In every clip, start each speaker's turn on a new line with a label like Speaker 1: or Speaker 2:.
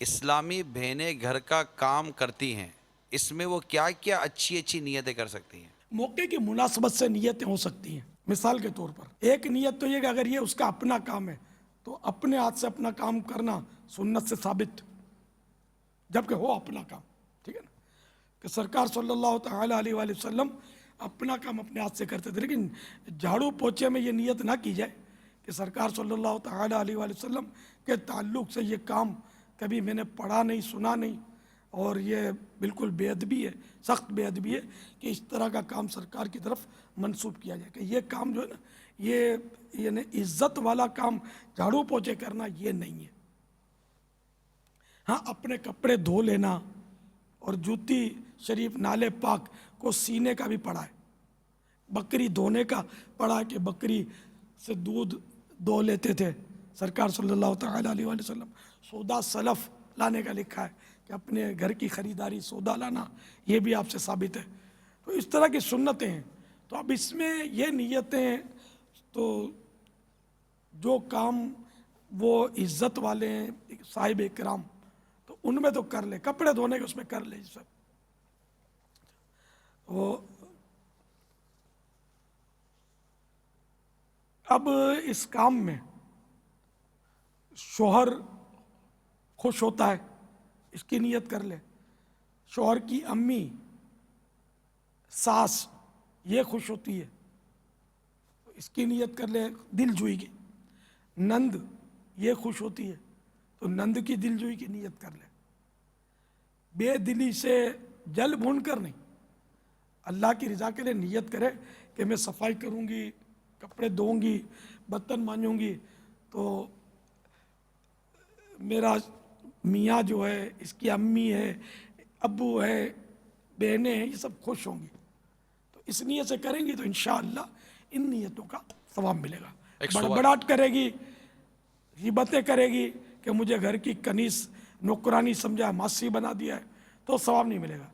Speaker 1: اسلامی بہنیں گھر کا کام کرتی ہیں، اس میں وہ کیا کیا اچھی اچھی نیتیں کر سکتی ہیں؟
Speaker 2: موقع کی مناسبت سے نیتیں ہو سکتی ہیں۔ مثال کے طور پر ایک نیت تو یہ کہ اگر یہ اس کا اپنا کام ہے تو اپنے ہاتھ سے اپنا کام کرنا سنت سے ثابت، جبکہ ہو اپنا کام، ٹھیک ہے نا، کہ سرکار صلی اللہ تعالی علیہ وآلہ وسلم اپنا کام اپنے ہاتھ سے کرتے تھے، لیکن جھاڑو پوچھے میں یہ نیت نہ کی جائے کہ سرکار صلی اللہ تعالی علیہ وآلہ وسلم کے تعلق سے یہ کام کبھی میں نے پڑھا نہیں، سنا نہیں، اور یہ بالکل بے ادبی ہے، سخت بے ادبی ہے کہ اس طرح کا کام سرکار کی طرف منسوب کیا جائے، کہ یہ کام جو ہے نا، یہ یعنی عزت والا کام جھاڑو پوچھے کرنا یہ نہیں ہے۔ ہاں، اپنے کپڑے دھو لینا اور جوتی شریف نالے پاک کو سینے کا بھی پڑھا ہے، بکری دھونے کا پڑھا ہے کہ بکری سے دودھ دھو لیتے تھے سرکار صلی اللہ تعالی علیہ وآلہ وسلم۔ سودا سلف لانے کا لکھا ہے کہ اپنے گھر کی خریداری سودا لانا، یہ بھی آپ سے ثابت ہے۔ تو اس طرح کی سنتیں ہیں۔ تو اب اس میں یہ نیتیں، تو جو کام وہ عزت والے ہیں، صاحب اکرام، تو ان میں تو کر لے، کپڑے دھونے کے اس میں کر لے سب۔ وہ اب اس کام میں شوہر خوش ہوتا ہے، اس کی نیت کر لے، شوہر کی امی، ساس، یہ خوش ہوتی ہے، اس کی نیت کر لے دل جوئی کی، نند یہ خوش ہوتی ہے تو نند کی دل جوئی کی نیت کر لے۔ بے دلی سے جل بھون کر نہیں، اللہ کی رضا کے لیے نیت کرے کہ میں صفائی کروں گی، کپڑے دھوؤں گی، برتن مانجوں گی، تو میرا میاں جو ہے، اس کی امی ہے، ابو ہے، بہنیں ہیں، یہ سب خوش ہوں گی۔ تو اس نیت سے کریں گی تو انشاءاللہ ان نیتوں کا ثواب ملے گا۔
Speaker 1: ایک سوال
Speaker 2: بڑبڑاہٹ کرے گی، غیبتیں کرے گی کہ مجھے گھر کی کنیز نوکرانی سمجھا ہے، ماسی بنا دیا ہے، تو ثواب نہیں ملے گا،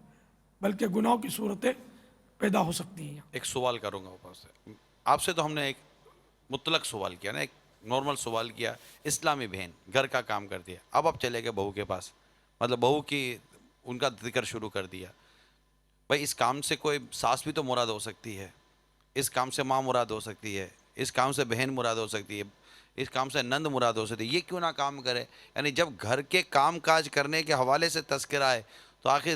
Speaker 2: بلکہ گناہوں کی صورتیں پیدا ہو سکتی ہیں۔
Speaker 1: ایک سوال کروں گا اوپر سے آپ سے، تو ہم نے ایک مطلق سوال کیا نا، ایک نارمل سوال کیا، اسلامی بہن گھر کا کام کرتی ہے، اب چلے گئے بہو کے پاس، مطلب بہو کی ان کا ذکر شروع کر دیا۔ بھائی اس کام سے کوئی ساس بھی تو مراد ہو سکتی ہے، اس کام سے ماں مراد ہو سکتی ہے، اس کام سے بہن مراد ہو سکتی ہے، اس کام سے نند مراد ہو سکتی ہے، یہ کیوں نہ کام کرے؟ یعنی جب گھر کے کام کاج کرنے کے حوالے سے تذکرہ ہے تو آخر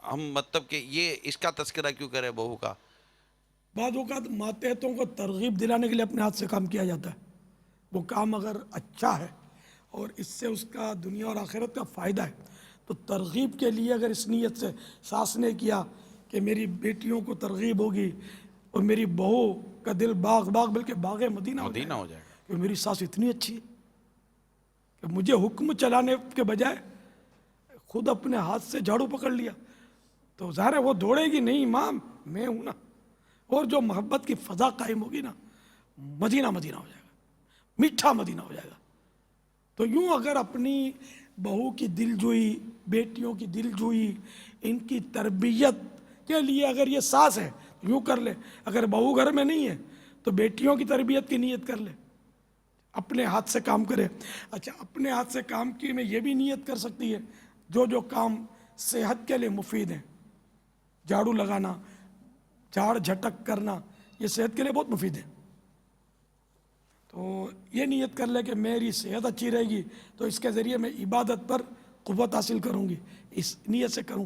Speaker 1: ہم مطلب کہ یہ اس کا تذکرہ کیوں کرے بہو کا؟
Speaker 2: بعض اوقات ماتحتوں کو ترغیب دلانے کے لیے اپنے ہاتھ سے کام کیا جاتا ہے، وہ کام اگر اچھا ہے اور اس سے اس کا دنیا اور آخرت کا فائدہ ہے تو ترغیب کے لیے اگر اس نیت سے ساس نے کیا کہ میری بیٹیوں کو ترغیب ہوگی اور میری بہو کا دل باغ بلکہ باغ مدینہ ہو
Speaker 1: مدینہ ہو جائے گا۔
Speaker 2: کہ میری ساس اتنی اچھی ہے کہ مجھے حکم چلانے کے بجائے خود اپنے ہاتھ سے جھاڑو پکڑ لیا، تو ظاہر ہے وہ دوڑے گی نہیں، ماں میں ہوں نا، اور جو محبت کی فضا قائم ہوگی نا، مدینہ ہو جائے گا، میٹھا مدینہ ہو جائے گا۔ تو یوں اگر اپنی بہو کی دل جوئی، بیٹیوں کی دل جوئی، ان کی تربیت کے لیے اگر یہ ساس ہے یوں کر لے، اگر بہو گھر میں نہیں ہے تو بیٹیوں کی تربیت کی نیت کر لے، اپنے ہاتھ سے کام کرے۔ اچھا، اپنے ہاتھ سے کام کی میں یہ بھی نیت کر سکتی ہے جو کام صحت کے لیے مفید ہیں، جھاڑو لگانا، جھاڑ جھٹک کرنا، یہ صحت کے لیے بہت مفید ہے، تو یہ نیت کر لے کہ میری صحت اچھی رہے گی تو اس کے ذریعے میں عبادت پر قوت حاصل کروں گی، اس نیت سے کروں۔